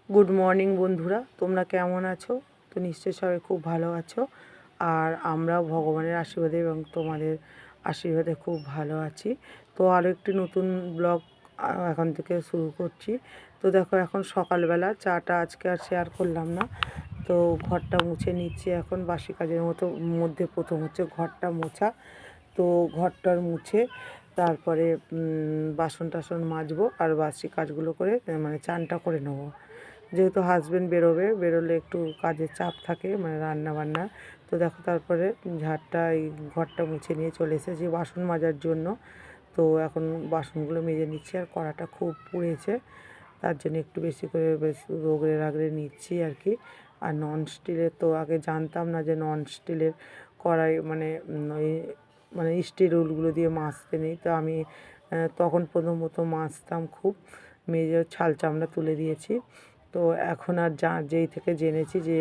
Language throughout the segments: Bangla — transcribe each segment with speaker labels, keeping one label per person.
Speaker 1: গুড মর্নিং বন্ধুরা, তোমরা কেমন আছো? তো নিশ্চয়ই সবাই খুব ভালো আছো। আর আমরাও ভগবানের আশীর্বাদে এবং তোমাদের আশীর্বাদে খুব ভালো আছি। তো আরও একটি নতুন ব্লগ এখন থেকে শুরু করছি। তো দেখো, এখন সকালবেলা চাটা আজকে আর শেয়ার করলাম না। তো ঘরটা মুছে নিচ্ছি এখন। বাসি কাজের মধ্যে প্রথম হচ্ছে ঘরটা মোছা। তো ঘরটার মুছে তারপরে বাসন টাসন মাজবো আর বাসি কাজগুলো করে মানে চানটা করে নেবো। যেহেতু হাজব্যান্ড বেরোলে একটু কাজের চাপ থাকে, মানে রান্না বান্না। তো দেখো, তারপরে এই ঘরটা মুছে নিয়ে চলে এসেছি বাসন মাজার জন্য। তো এখন বাসনগুলো মেজে নিচ্ছি। আর কড়াটা খুব পুড়েছে, তার জন্য একটু বেশি করে রগড়ে রাগড়ে নিচ্ছি আর কি। আর নন স্টিলের তো আগে জানতাম না যে নন স্টিলের কড়াই মানে ওই মানে স্টিল উলগুলো দিয়ে মাজতে নেই। তো আমি তখন প্রথমত মাজতাম খুব, মেজে ছাল চামড়া তুলে দিয়েছি। তো এখন আর যেই থেকে জেনেছি যে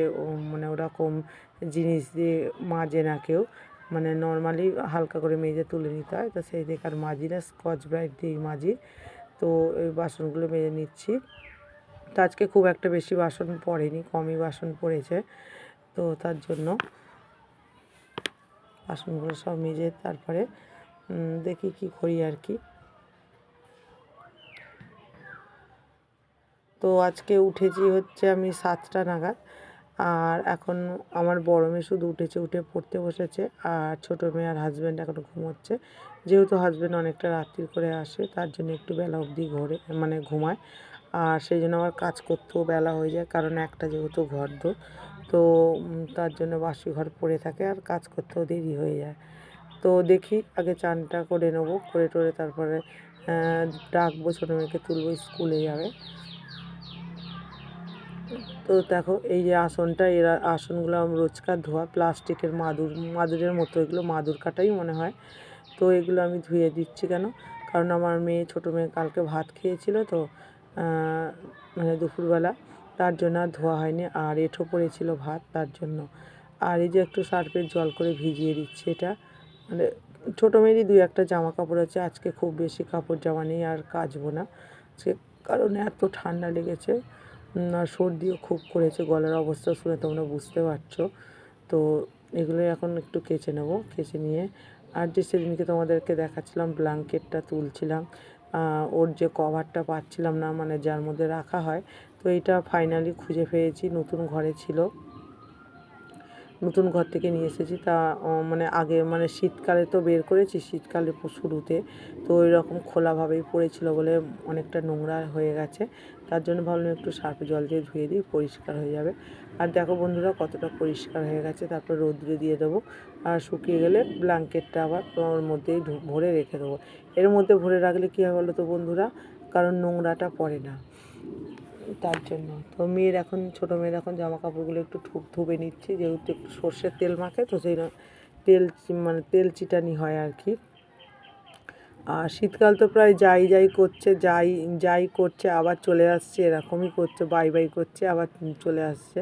Speaker 1: মানে ওরকম জিনিস দিয়ে মাজে না কেউ, মানে নর্মালি হালকা করে মেজে তুলে নিতে হয়। তো সেই থেকে আর মাজি না, স্কচ ব্রাইট দিয়েই মাজি। তো এই বাসনগুলো মেজে নিচ্ছি। তো আজকে খুব একটা বেশি বাসন পড়েনি, কমই বাসন পড়েছে। তো তার জন্য বাসনগুলো সব মেজে তারপরে দেখি কি করি আর কি। তো আজকে উঠেছি হচ্ছে আমি 7টা নাগাদ। আর এখন আমার বড় মেয়ে শুধু উঠে পড়তে বসেছে। আর ছোটো মেয়ে আর হাজব্যান্ড এখনও ঘুমোচ্ছে। যেহেতু হাজব্যান্ড অনেকটা রাত্রি করে আসে, তার জন্য একটু বেলা অবধি ঘুমায়। আর সেই জন্য আমার কাজ করতেও বেলা হয়ে যায়, কারণ একটা যেহেতু ঘর দোর, তো তার জন্য বাসি ঘর পড়ে থাকে আর কাজ করতেও দেরি হয়ে যায়। তো দেখি আগে চানটা করে নেবো, করে টোরে তারপরে ডাকবো, ছোটো মেয়েকে তুলবো, স্কুলে যাবে। তো দেখো, এই যে আসনটা, আসনগুলো রোজকার ধোয়া, প্লাস্টিকের মাদুরের মতো, এগুলো মাদুর কাটাই মনে হয়। তো এগুলো আমি ধুয়ে দিচ্ছি কেন, কারণ আমার ছোটো মেয়ে কালকে ভাত খেয়েছিল তো মানে দুপুরবেলা, তার জন্য আর ধোয়া হয়নি। আর এঁঠো পড়েছিল ভাত, তার জন্য। আর এই যে একটু সার্ফের জল করে ভিজিয়ে দিচ্ছি এটা। মানে ছোটো মেয়েরই 2-1টা জামা কাপড় আছে, আজকে খুব বেশি কাপড় জামা নেই আর কাচবো না সে কারণে। এত ঠান্ডা লেগেছে আর সর্দিও খুব করেছে, গলার অবস্থা শুনে তোমরা বুঝতে পারছো। তো এগুলোই এখন একটু কেচে নেব, কেচে নিয়ে আর যে সেদিনকে তোমাদেরকে দেখাচ্ছিলাম ব্ল্যাঙ্কেটটা তুলছিলাম, ওর যে কভারটা পাচ্ছিলাম না, মানে যার মধ্যে রাখা হয়। তো এইটা ফাইনালি খুঁজে পেয়েছি, নতুন ঘরে ছিল, নতুন ঘর থেকে নিয়ে এসেছি। তা মানে আগে মানে শীতকালে তো বের করেছি, শীতকালে শুরুতে তো ওই রকম খোলাভাবেই পড়েছিল বলে অনেকটা নোংরা হয়ে গেছে। তার জন্য ভাবলাম একটু সার্ফ জল দিয়ে ধুয়ে দিই, পরিষ্কার হয়ে যাবে। আর দেখো বন্ধুরা, কতটা পরিষ্কার হয়ে গেছে। তারপর রোদ্রে দিয়ে দেবো, আর শুকিয়ে গেলে ব্ল্যাঙ্কেটটা আবার ওর মধ্যেই ভরে রেখে দেবো। এর মধ্যে ভরে রাখলে কী হয় বলো তো বন্ধুরা, কারণ নোংরাটা পড়ে না, তার জন্য। তো ছোটো মেয়ের এখন জামা কাপড়গুলো একটু ধুবে নিচ্ছি, যেহেতু একটু সর্ষের তেল মাখে, তো সেই তেল চিটানি হয় আর কি। আর শীতকাল তো প্রায় যাই করছে আবার চলে আসছে, এরকমই করছে, বাই করছে আবার চলে আসছে।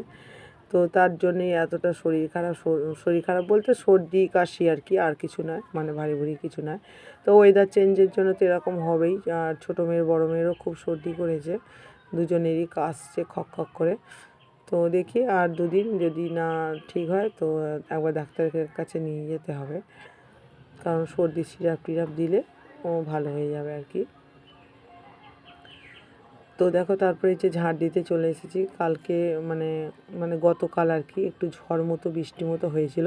Speaker 1: তো তার জন্যেই এতটা শরীর খারাপ বলতে সর্দি কাশি আর কি, আর কিছু নয়, মানে ভারী কিছু নয়। তো ওয়েদার চেঞ্জের জন্য তো এরকম হবেই। আর ছোটো মেয়ের বড়ো মেয়েরও খুব সর্দি করেছে, দুজনেরই কাশছে খক করে। তো দেখি আর 2 দিন যদি না ঠিক হয় তো একবার ডাক্তারের কাছে নিয়ে যেতে হবে, কারণ সর্দি সিরাপ টিরাপ দিলে ও ভালো হয়ে যাবে আর কি। তো দেখো, তারপরে যে ঝাড় দিতে চলে এসেছি। কালকে মানে গতকাল আর কি একটু ঝড় মতো বৃষ্টি মতো হয়েছিল,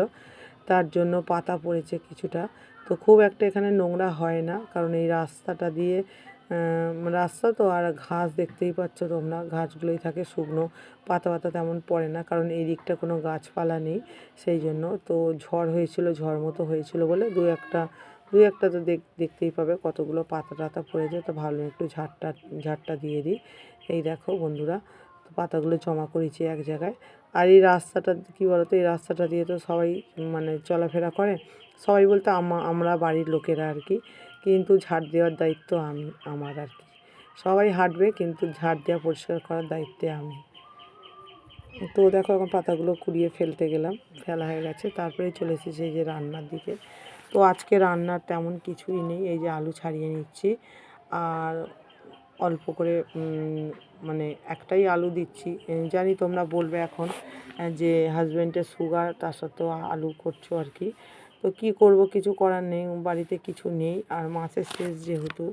Speaker 1: তার জন্য পাতা পড়েছে কিছুটা। তো খুব একটা এখানে নোংরা হয় না, কারণ এই রাস্তাটা দিয়ে রাস্তা তো, আর ঘাস দেখতেই পাচ্ছ তোমরা, ঘাসগুলোই থাকে শুকনো, পাতা তেমন পড়ে না, কারণ এই দিকটা কোনো গাছপালা নেই, সেই জন্য। তো ঝড় মতো হয়েছিল বলে দু একটা তো দেখতেই পাবে কতগুলো পাতা টাতা পড়েছে। তো ভালো একটু ঝাড়টা দিয়ে দিই। এই দেখো বন্ধুরা, তো পাতাগুলো জমা করেছি এক জায়গায়। আর এই রাস্তাটা কী বলো তো, এই রাস্তাটা দিয়ে তো সবাই মানে চলাফেরা করে, সবাই বলতে আমরা বাড়ির লোকেরা আর কি, কিন্তু ঝাড় দেওয়ার দায়িত্ব আমার আর কি। সবাই হাঁটবে, কিন্তু ঝাড় দেওয়া পরিষ্কার করার দায়িত্বে আমি। তো দেখো, এখন পাতাগুলো কুড়িয়ে ফেলতে গেলাম, ফেলা হয়ে গেছে। তারপরে চলে এসেছি এই যে রান্নার দিকে। তো আজকে রান্নার তেমন কিছুই নেই, এই যে আলু ছাড়িয়ে নিচ্ছি আর অল্প করে মানে একটাই আলু দিচ্ছি। জানি তোমরা বলবে এখন যে হাজব্যান্ডের সুগার, তার সত্ত্বেও আলু করছো আর কি। তো কি করব, কিছু করার নেই, বাড়িতে কিছু নেই। আর মাসের শেষ যেহেতু,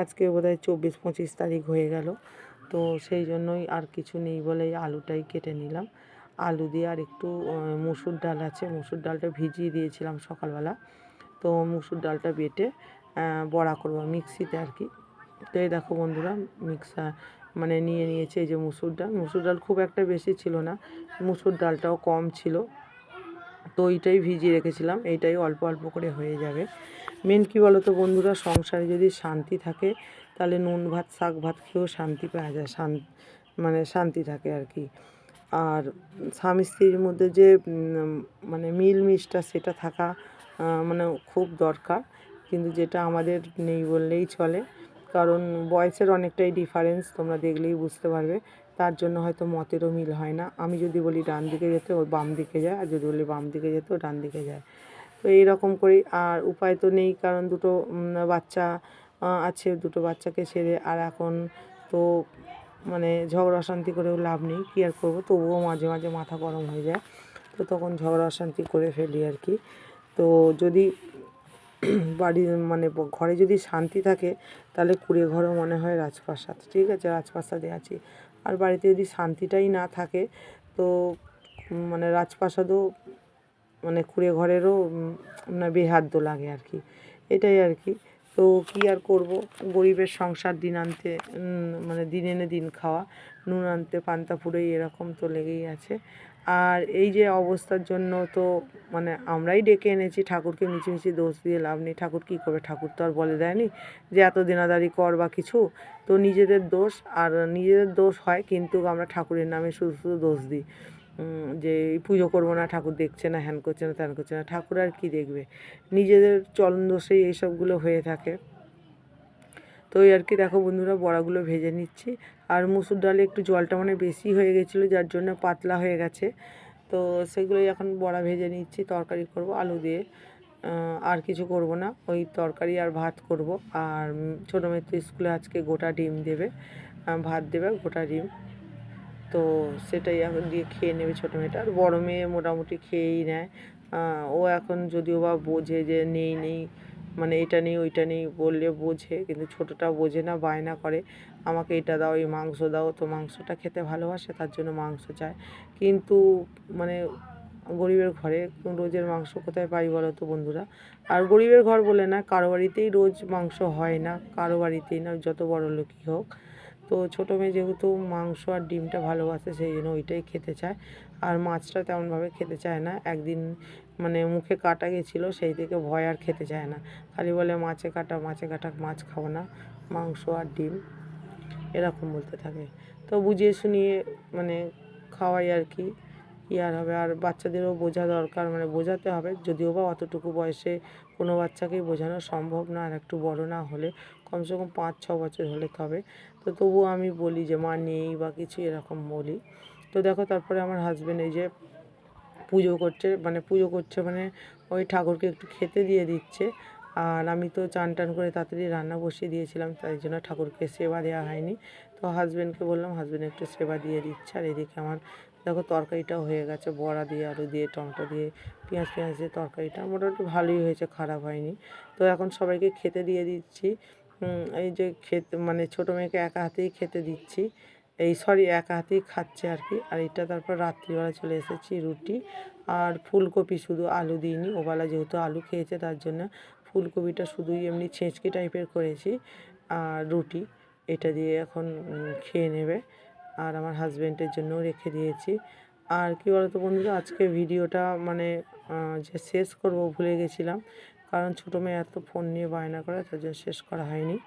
Speaker 1: আজকে বোধহয় 24-25 তারিখ হয়ে গেল, তো সেই জন্যই আর কিছু নেই বলে আলুটাই কেটে নিলাম। আলু দিয়ে আর একটু মুসুর ডাল আছে, মুসুর ডালটা ভিজিয়ে দিয়েছিলাম সকালবেলা, তো মুসুর ডালটা বেটে বড়া করব মিক্সিতে আর কি। তো এই দেখো বন্ধুরা, মিক্সার মানে নিয়ে নিয়েছে এই যে মুসুর ডাল খুব একটা বেশি ছিল না, মুসুর ডালটাও কম ছিল, তো এইটাই ভিজিয়ে রেখেছিলাম, এইটাই অল্প অল্প করে হয়ে যাবে। মেন কী বলো তো বন্ধুরা, সংসারে যদি শান্তি থাকে তাহলে নুন ভাত শাক ভাত খেয়েও শান্তি পাওয়া যায়, মানে শান্তি থাকে আর কি। আর স্বামী স্ত্রীর মধ্যে যে মানে মিলমিশটা, সেটা থাকা মানে খুব দরকার, কিন্তু যেটা আমাদের নেই বললেই চলে। কারণ বয়সের অনেকটাই ডিফারেন্স, তোমরা দেখলেই বুঝতে পারবে, তার জন্য হয়তো মতেরও মিল হয় না। আমি যদি বলি ডান দিকে যেতে, ও বাম দিকে যায়, আর যদি বলি বাম দিকে যেতে, ও ডান দিকে যায়। তো এইরকম করেই, আর উপায় তো নেই, কারণ দুটো বাচ্চা আছে, দুটো বাচ্চাকে ছেড়ে আর এখন তো মানে ঝগড়া অশান্তি করেও লাভ নেই, কী আর করবো। তবুও মাঝে মাঝে মাথা গরম হয়ে যায়, তো তখন ঝগড়া অশান্তি করে ফেলি আর কি। তো যদি বাড়ি মানে ঘরে যদি শান্তি থাকে, তাহলে কুঁড়ে ঘরও মনে হয় রাজপ্রাসাদ, ঠিক আছে, রাজপ্রাসাদে আছি। আর বাড়িতে যদি শান্তিটাই না থাকে, তো মানে রাজপ্রাসাদও মানে কুঁড়ে ঘরেরও মানে বেহাদ্য লাগে আর কি, এটাই আর কি। তো কী আর করব, গরিবের সংসার, দিন আনতে মানে দিন এনে দিন খাওয়া, নুন আনতে পান্তা ফুরোই, এরকম তো লেগেই আছে। আর এই যে অবস্থার জন্য তো মানে আমরাই ডেকে এনেছি, ঠাকুরকে মিছিমিছি দোষ দিয়ে লাভ নেই। ঠাকুর কী করবে, ঠাকুর তো আর বলে দেয়নি যে এত দিনাদারি কর বা কিছু, তো নিজেদের দোষ। আর নিজেদের দোষ হয়, কিন্তু আমরা ঠাকুরের নামে শুধু শুধু দোষ দিই, যে পুজো করবো না, ঠাকুর দেখছে না, হ্যান করছে না, ত্যান করছে না। ঠাকুর আর কি দেখবে, নিজেদের চলন দোষেই এইসবগুলো হয়ে থাকে। তো এই আর কি। দেখো বন্ধুরা, বড়াগুলো ভেজে নিচ্ছি, আর মুসুর ডালে একটু জলটা মানে বেশি হয়ে গেছিলো, যার জন্য পাতলা হয়ে গেছে। তো সেগুলোই এখন বড়া ভেজে নিচ্ছি, তরকারি করব আলু দিয়ে, আর কিছু করব না, ওই তরকারি আর ভাত করব। আর ছোটো মেয়ে তো স্কুলে আজকে গোটা ডিম দেবে, ভাত দেবে গোটা ডিম, তো সেটাই এখন দিয়ে খেয়ে নেবে ছোটো মেয়েটা। আর বড়ো মেয়ে মোটামুটি খেয়েই নেয়, ও এখন যদিও বা বোঝে যে নেই নেই, মানে এটা নেই ওইটা নেই বললে বোঝে, কিন্তু ছোটোটা বোঝে না, বায়না করে আমাকে এটা দাও, এই মাংস দাও, তো মাংসটা খেতে ভালোবাসে, তার জন্য মাংস চায়। কিন্তু মানে গরিবের ঘরে রোজের মাংস কোথায় পাই বলো তো বন্ধুরা। আর গরিবের ঘর বলে না, কারো বাড়িতেই রোজ মাংস হয় না, কারো বাড়িতেই না, যত বড় লোকই হোক। তো ছোটো মেয়ে যেহেতু মাংস আর ডিমটা ভালোবাসে, সেই জন্য ওইটাই খেতে চায়। আর মাছটা তেমনভাবে খেতে চায় না, একদিন মানে মুখে কাটা গেছিলো, সেই থেকে ভয় আর খেতে চায় না, খালি বলে মাছে কাটা মাছে কাটা, মাছ খাবো না, মাংস আর ডিম এরকম বলতে থাকে। তো বুঝিয়ে শুনিয়ে মানে খাওয়াই আর কি, কী আর হবে। আর বাচ্চাদেরও বোঝা দরকার, মানে বোঝাতে হবে, যদিও বা অতটুকু বয়সে কোনো বাচ্চাকেই বোঝানো সম্ভব না, আর একটু বড় না হলে, কমসে কম 5-6 বছর হলে তবে। তো তবুও আমি বলি যে মা নেই বা কিছু, এরকম বলি। তো দেখো, তারপরে আমার হাজব্যান্ড এই যে পুজো করছে মানে ওই ঠাকুরকে একটু খেতে দিয়ে দিচ্ছে। আর আমি তো চান টান করে তাড়াতাড়ি রান্না বসিয়ে দিয়েছিলাম, তাই জন্য ঠাকুরকে সেবা দেওয়া হয়নি। তো হাজব্যান্ডকে বললাম, হাজব্যান্ড একটু সেবা দিয়ে দিচ্ছে। আর এদিকে আমার দেখো তরকারিটাও হয়ে গেছে, বড়া দিয়ে, আলু দিয়ে, টমেটো দিয়ে, পেঁয়াজ দিয়ে তরকারিটা মোটামুটি ভালোই হয়েছে, খারাপ হয়নি। তো এখন সবাইকে খেতে দিয়ে দিচ্ছি। এই যে মানে ছোটো মেয়েকে একা হাতেই খেতে দিচ্ছি, একা হাতেই খাচ্ছে আর কি। আর এটা তারপর রাত্রিবেলা চলে এসেছি, রুটি আর ফুলকপি, শুধু আলু দিইনি, ওবেলা যেহেতু আলু খেয়েছে, তার জন্য ফুলকপিটা শুধুই এমনি ছেঁচকি টাইপের করেছি, আর রুটি এটা দিয়ে এখন খেয়ে নেবে। আর আমার হাজব্যান্ডের জন্যও রেখে দিয়েছি। আর কী বলতো বন্ধুরা, আজকে ভিডিওটা মানে শেষ করব ভুলে গেছিলাম, কারণ ছোটো মেয়ে এত ফোন নিয়ে বায়না করে, তার জন্য শেষ করা হয়নি।